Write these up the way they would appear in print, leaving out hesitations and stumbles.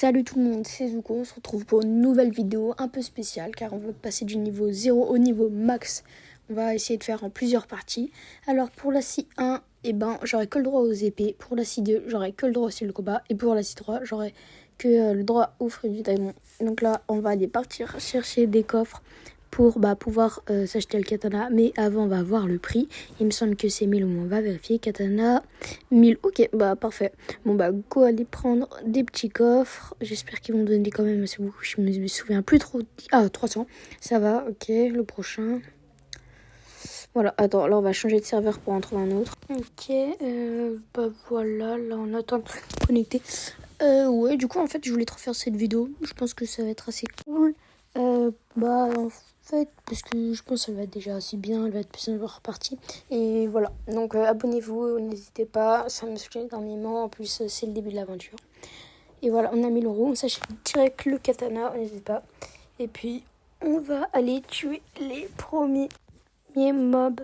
Salut tout le monde, c'est Zuko, on se retrouve pour une nouvelle vidéo un peu spéciale car on va passer du niveau 0 au niveau max. On va essayer de faire en plusieurs parties. Alors pour la scie 1, j'aurai que le droit aux épées. Pour la scie 2, j'aurai que le droit au style de combat. Et pour la scie 3, j'aurai que le droit au fruit du dragon. Donc là, on va aller partir chercher des coffres pour pouvoir s'acheter le katana. Mais avant, on va voir le prix. Il me semble que c'est 1000, on va vérifier. Katana, 1000. Ok, parfait. Go aller prendre des petits coffres. J'espère qu'ils vont donner quand même assez beaucoup. Je me souviens plus trop. Ah, 300. Ça va, ok. Le prochain. Voilà, attends, là on va changer de serveur pour en trouver un autre. Ok, voilà, là on attend de connecter. Ouais, du coup en fait je voulais te refaire cette vidéo. Je pense que ça va être assez cool. En fait, parce que je pense qu'elle va être déjà assez bien, elle va être bien repartie. Et voilà, donc abonnez-vous, n'hésitez pas, ça me soutient énormément. En plus, c'est le début de l'aventure. Et voilà, on a 1000 euros, on s'achète direct le katana, n'hésitez pas. Et puis, on va aller tuer les premiers mobs.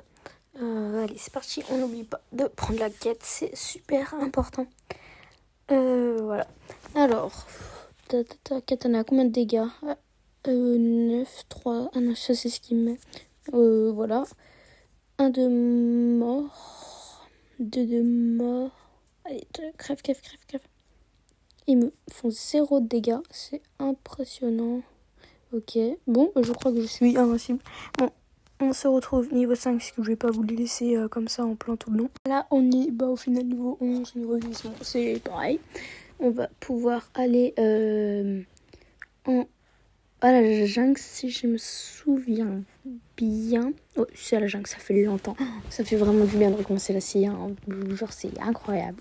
Allez, c'est parti, on n'oublie pas de prendre la quête, c'est super important. Voilà. Alors, katana, combien de dégâts? 9, 3. Ah non, ça c'est ce qu'il met. Voilà. 1 de mort. 2 de mort. Allez, crève. Ils me font 0 de dégâts. C'est impressionnant. Ok. Bon, je crois que je suis invincible. Bon, on se retrouve niveau 5 parce que je vais pas vous les laisser comme ça en plan tout le long. Là, on est au final niveau 11, niveau 10. Bon, c'est pareil. On va pouvoir aller à la jungle, si je me souviens bien. Oh, c'est à la jungle, ça fait longtemps. Ça fait vraiment du bien de recommencer la scie. Genre, c'est incroyable.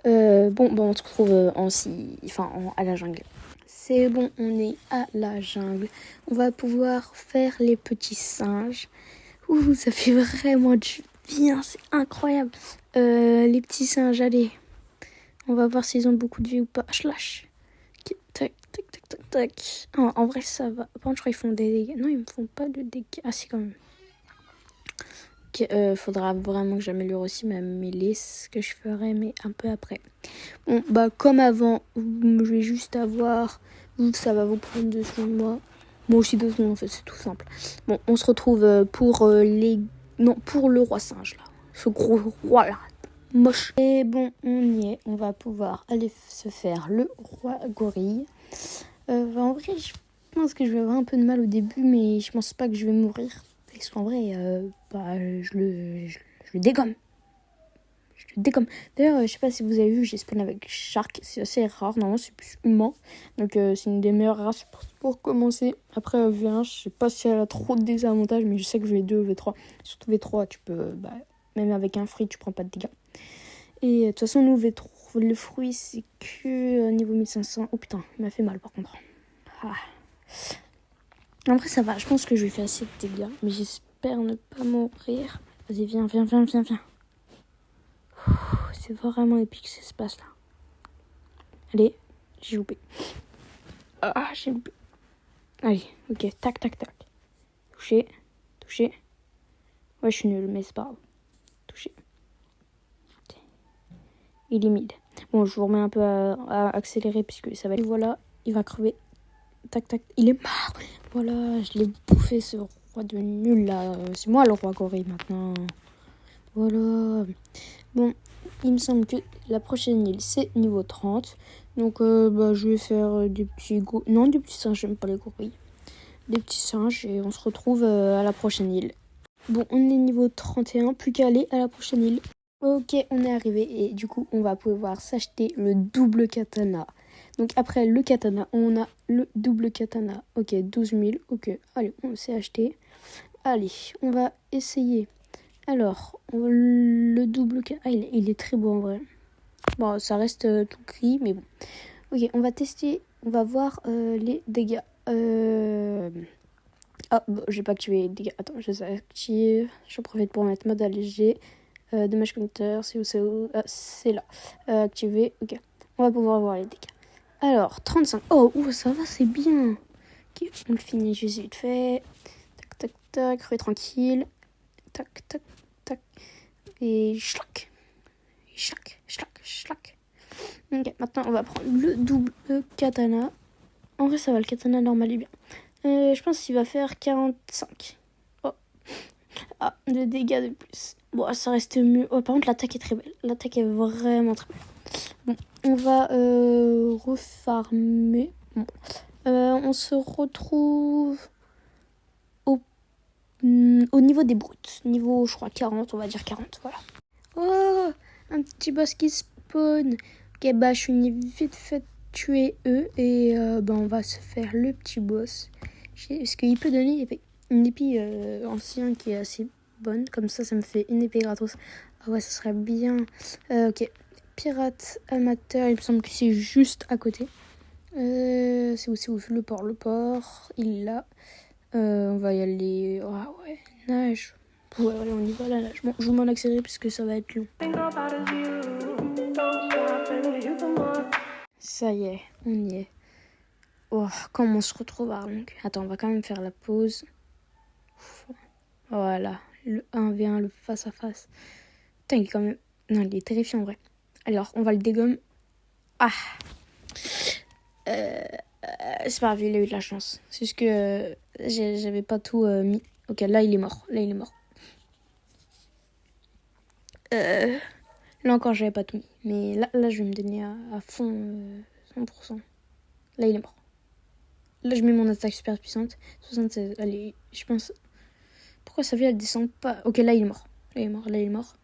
On se retrouve à la jungle. C'est bon, on est à la jungle. On va pouvoir faire les petits singes. Ouh, ça fait vraiment du bien, c'est incroyable. Les petits singes, allez. On va voir s'ils ont beaucoup de vie ou pas. Slash. Tac. En vrai, ça va. Par contre, je crois qu'ils font des dégâts. Non, ils me font pas de dégâts. Ah, si, quand même. Ok, faudra vraiment que j'améliore aussi ma mêlée. Ce que je ferai, mais un peu après. Bon, comme avant, je vais juste avoir. Ça va vous prendre 2 secondes, moi. Moi aussi 2 secondes, en fait, c'est tout simple. Bon, on se retrouve pour le roi singe, là. Ce gros roi, là. Moche. Et bon, on y est. On va pouvoir aller se faire le roi gorille. En vrai, je pense que je vais avoir un peu de mal au début, mais je pense pas que je vais mourir. Parce qu'en vrai, je le dégomme. D'ailleurs, je sais pas si vous avez vu, j'ai spawn avec Shark. C'est assez rare, normalement c'est plus humain. Donc c'est une des meilleures races pour commencer. Après V1, je sais pas si elle a trop de désavantages, mais je sais que V2, V3, surtout V3, tu peux, même avec un free, tu prends pas de dégâts. Et de toute façon, nous, V3, le fruit, c'est que niveau 1500. Oh putain, il m'a fait mal par contre. Ah. Après, ça va, je pense que je vais faire assez de dégâts, mais j'espère ne pas mourir. Vas-y, viens. C'est vraiment épique ce qui se passe là. Allez, j'ai loupé. Ah, j'ai loupé. Allez, ok, tac. Touché. Ouais, je suis nul, mais c'est pas grave. Touché. Il est mid. Bon, je vous remets un peu à accélérer puisque ça va être... Voilà, il va crever. Tac, il est mort. Voilà, je l'ai bouffé ce roi de nul là. C'est moi le roi gorille maintenant. Voilà. Bon, il me semble que la prochaine île c'est niveau 30. Donc je vais faire des petits des petits singes, j'aime pas les gorilles. Des petits singes et on se retrouve à la prochaine île. Bon, on est niveau 31, plus qu'à aller à la prochaine île. Ok, on est arrivé et du coup on va pouvoir s'acheter le double katana. Donc après le katana, on a le double katana. Ok, 12 000. Ok, allez, on s'est acheté. Allez, on va essayer. Alors, le double katana. Ah, il est très beau en vrai. Bon, ça reste tout gris, mais bon. Ok, on va tester. On va voir les dégâts. J'ai pas activé les dégâts. Attends, je les active. Je profite pour mettre mode allégé. Damage counter, c'est où? Ah, c'est là. Activé, ok. On va pouvoir voir les dégâts. Alors, 35. Oh, ça va, c'est bien. Ok, on le finit juste vite fait. Tac, rue tranquille. Tac. Et schlac. Ok, maintenant on va prendre le double katana. En vrai, ça va, le katana normal est bien. Je pense qu'il va faire 45. Oh. Ah, de dégâts de plus. Bon, ça reste mieux. Oh, par contre, l'attaque est très belle. L'attaque est vraiment très belle. Bon, on va refarmer. Bon. On se retrouve au niveau des brutes. Niveau, je crois, 40, on va dire 40, voilà. Oh, un petit boss qui spawn. Ok, bah, je suis vite fait tuer eux. Et on va se faire le petit boss. Parce qu'il peut donner une épée ancienne qui est assez bonne. Comme ça me fait une épée gratos. Ah ouais, ça serait bien. Ok, pirate amateur, il me semble que c'est juste à côté. C'est où le port, il est là. On va y aller. Ah ouais, nage. Ouais, allez, on y va la nage. Bon, je vous m'en accélère puisque ça va être long. Ça y est, on y est. Oh, comment on se retrouve à Arlong. Attends, on va quand même faire la pause. Voilà, le 1v1, le face à face. Putain, il est quand même... Non, il est terrifiant en vrai. Alors, on va le dégommer. Ah c'est pas grave, il a eu de la chance. C'est juste que j'avais pas tout mis. Ok, là il est mort. Là encore, j'avais pas tout mis. Mais là je vais me donner à fond 100%. Là, il est mort. Là, je mets mon attaque super puissante. 76. Allez, je pense... Pourquoi sa vie, elle descend pas? Ok, là, il est mort. Là, il est mort.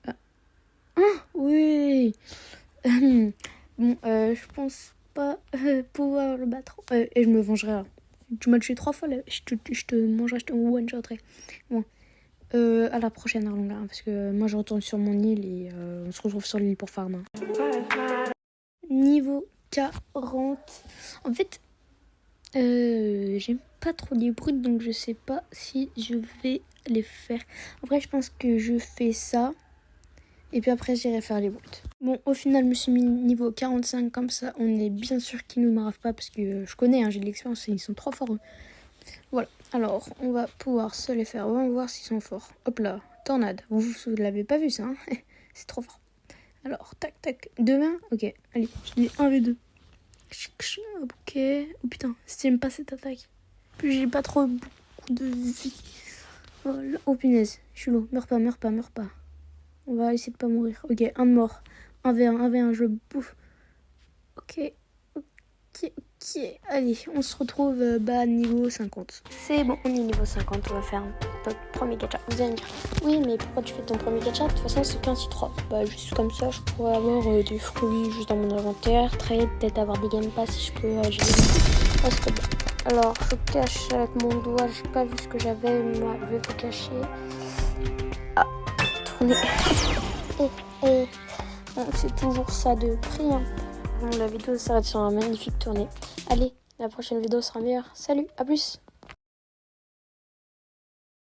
Ah, oui. Bon, je pense pas pouvoir le battre. Et je me vengerai. Tu m'as tué 3 fois, là. Je te mangerai, je te one-shotterai. Bon. À la prochaine, Arlong, hein, parce que moi, je retourne sur mon île et on se retrouve sur l'île pour farm. Niveau 40. En fait, j'aime pas trop les brutes, donc je sais pas si je vais les faire. Après, je pense que je fais ça. Et puis après, j'irai faire les brutes. Bon, au final, je me suis mis niveau 45 comme ça. On est bien sûr qu'ils nous marrent pas parce que je connais, hein, j'ai de l'expérience et ils sont trop forts. Voilà, alors on va pouvoir se les faire. On va voir s'ils sont forts. Hop là, tornade. Vous l'avez pas vu ça, hein. C'est trop fort. Alors, tac, tac. 2 mains. Ok, allez, je dis 1v2. Ok. Oh putain, si j'aime pas cette attaque. Puis j'ai pas trop beaucoup de vie. Voilà. Oh punaise, je suis lourd. Meurs pas. On va essayer de pas mourir. Ok, un de mort. 1v1, je bouffe. Ok. Allez, on se retrouve niveau 50. C'est bon, on est niveau 50. On va faire notre premier gacha. Vous allez me dire, oui, mais pourquoi tu fais ton premier gacha? De toute façon, c'est qu'un C3. Bah, juste comme ça, je pourrais avoir des fruits juste dans mon inventaire. Trade, peut-être avoir des game pass si je peux. J'ai des... c'est bien. Alors, je cache avec mon doigt. J'ai pas vu ce que j'avais. Moi, je vais vous cacher. Ah, tourner. Bon, c'est toujours ça de prix, hein. Bon, la vidéo s'arrête sur un magnifique tournée. Allez, la prochaine vidéo sera meilleure. Salut, à plus.